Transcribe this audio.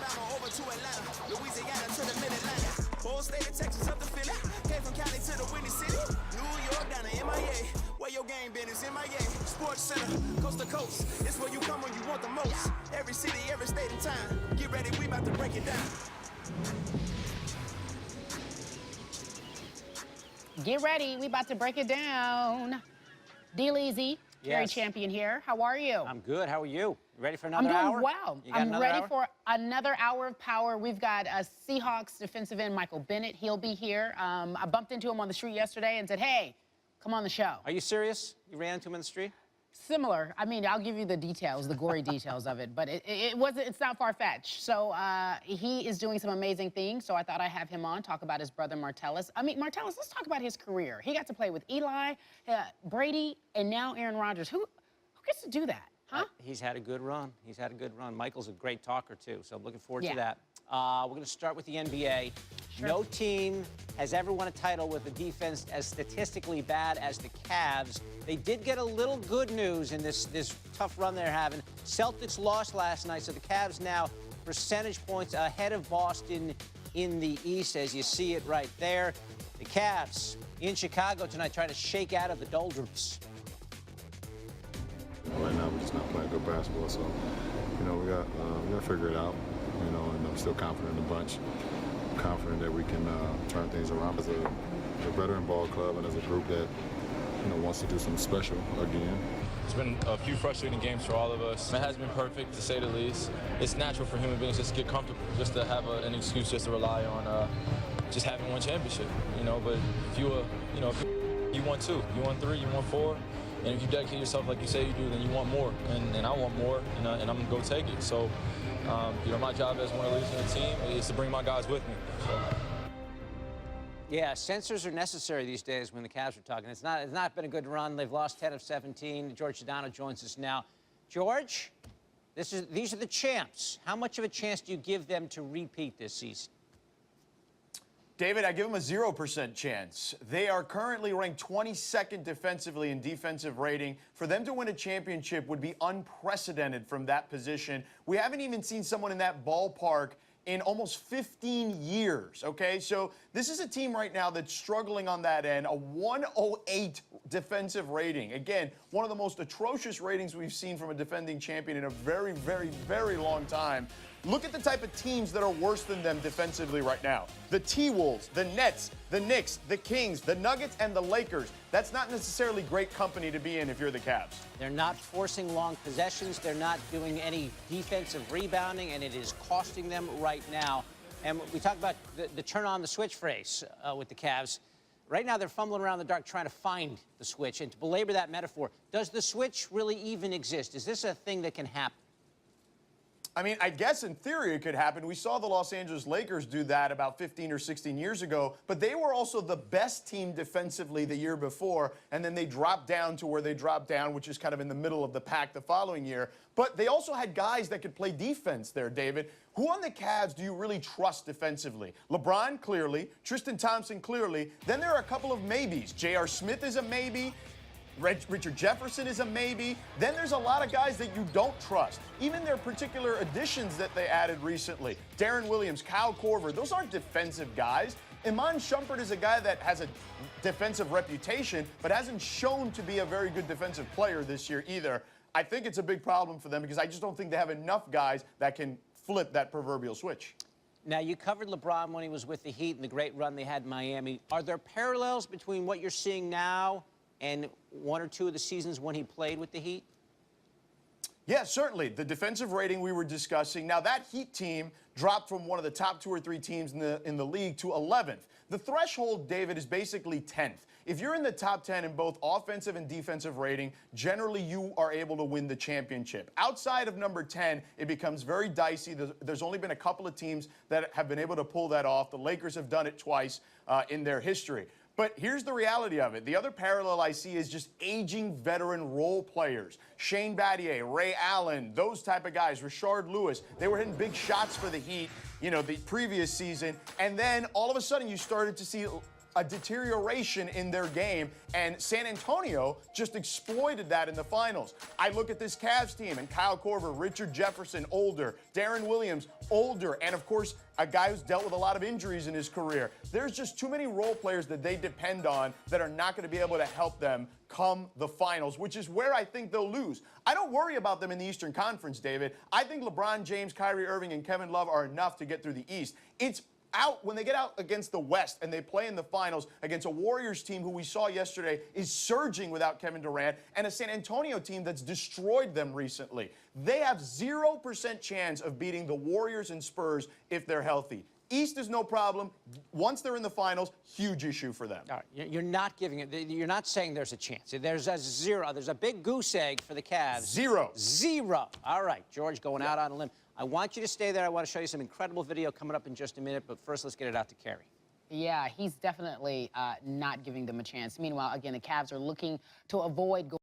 Alabama over to Atlanta, Louisiana to the Mid-Atlantic. Whole state of Texas up to Philly. Came from Cali to the Windy City. New York down to MIA. Where your game been is MIA. Sports Center, coast to coast. It's where you come when you want the most. Every city, every state and time. Get ready, we about to break it down. Get ready, we about to break it down. D-Leezy, Gary Champion here. How are you? I'm good. How are you? You ready for another hour? hour? I'm doing well. I'm ready for another hour of power. We've got a Seahawks defensive end, Michael Bennett. He'll be here. I bumped into him on the street yesterday and said, hey, come on the show. Are you serious? You ran into him in the street? Similar. I mean, I'll give you the details, the gory details of it, but it's not far-fetched. So he is doing some amazing things, so I thought I'd have him on, talk about his brother Martellus. I mean, Martellus, let's talk about his career. He got to play with Eli, Brady, and now Aaron Rodgers. Who gets to do that, huh? He's had a good run. He's had a good run. Michael's a great talker, too, so I'm looking forward to that. We're going to start with the NBA. Sure. No team has ever won a title with a defense as statistically bad as the Cavs. They did get a little good news in this tough run they're having. Celtics lost last night, so the Cavs now percentage points ahead of Boston in the East, as you see it right there. The Cavs in Chicago tonight trying to shake out of the doldrums. Right now, we're just not playing good basketball, so, we got to figure it out, and I'm still confident in the bunch. I'm confident that we can turn things around as a veteran ball club and as a group that, wants to do something special again. It's been a few frustrating games for all of us. It hasn't been perfect, to say the least. It's natural for human beings just to get comfortable, just to have an excuse just to rely on just having one championship, But if you won 2, you won 3, you won 4. And if you dedicate yourself like you say you do, then you want more. And I want more, and I'm going to go take it. So, my job as one of the leaders in the team is to bring my guys with me. So. Yeah, sensors are necessary these days when the Cavs are talking. It's not been a good run. They've lost 10 of 17. George Sedano joins us now. George, these are the champs. How much of a chance do you give them to repeat this season? David, I give them a 0% chance. They are currently ranked 22nd defensively in defensive rating. For them to win a championship would be unprecedented from that position. We haven't even seen someone in that ballpark in almost 15 years, okay? So this is a team right now that's struggling on that end, a 108 defensive rating. Again, one of the most atrocious ratings we've seen from a defending champion in a very, very, very long time. Look at the type of teams that are worse than them defensively right now. The T-Wolves, the Nets, the Knicks, the Kings, the Nuggets, and the Lakers. That's not necessarily great company to be in if you're the Cavs. They're not forcing long possessions. They're not doing any defensive rebounding, and it is costing them right now. And we talk about the turn on the switch phrase with the Cavs. Right now, they're fumbling around the dark trying to find the switch. And to belabor that metaphor, does the switch really even exist? Is this a thing that can happen? I mean, I guess in theory it could happen. We saw the Los Angeles Lakers do that about 15 or 16 years ago, but they were also the best team defensively the year before, and then they dropped down to where they dropped down, which is kind of in the middle of the pack the following year. But they also had guys that could play defense there, David. Who on the Cavs do you really trust defensively? LeBron, clearly. Tristan Thompson, clearly. Then there are a couple of maybes. J.R. Smith is a maybe. Richard Jefferson is a maybe. Then there's a lot of guys that you don't trust. Even their particular additions that they added recently. Darren Williams, Kyle Korver, those aren't defensive guys. Iman Shumpert is a guy that has a defensive reputation, but hasn't shown to be a very good defensive player this year either. I think it's a big problem for them because I just don't think they have enough guys that can flip that proverbial switch. Now, you covered LeBron when he was with the Heat and the great run they had in Miami. Are there parallels between what you're seeing now and one or two of the seasons when he played with the Heat? Yeah, certainly. The defensive rating we were discussing. Now, that Heat team dropped from one of the top 2 or 3 teams in the league to 11th. The threshold, David, is basically 10th. If you're in the top 10 in both offensive and defensive rating, generally you are able to win the championship. Outside of number 10, it becomes very dicey. There's only been a couple of teams that have been able to pull that off. The Lakers have done it twice in their history. But here's the reality of it. The other parallel I see is just aging veteran role players. Shane Battier, Ray Allen, those type of guys, Rashard Lewis. They were hitting big shots for the Heat, the previous season. And then all of a sudden you started to see a deterioration in their game, and San Antonio just exploited that in the finals. I look at this Cavs team, and Kyle Korver, Richard Jefferson, older, Darren Williams, older, and of course, a guy who's dealt with a lot of injuries in his career. There's just too many role players that they depend on that are not going to be able to help them come the finals, which is where I think they'll lose. I don't worry about them in the Eastern Conference, David. I think LeBron James, Kyrie Irving, and Kevin Love are enough to get through the East. It's out when they get out against the West and they play in the finals against a Warriors team who we saw yesterday is surging without Kevin Durant, and a San Antonio team that's destroyed them recently. They have 0% chance of beating the Warriors and Spurs if they're healthy. East is no problem. Once they're in the finals, huge issue for them. All right, you're not giving it. You're not saying there's a chance. There's a zero. There's a big goose egg for the Cavs. Zero. Zero. All right, George, going out on a limb. I want you to stay there. I want to show you some incredible video coming up in just a minute. But first, let's get it out to Kerry. Yeah, he's definitely not giving them a chance. Meanwhile, again, the Cavs are looking to avoid going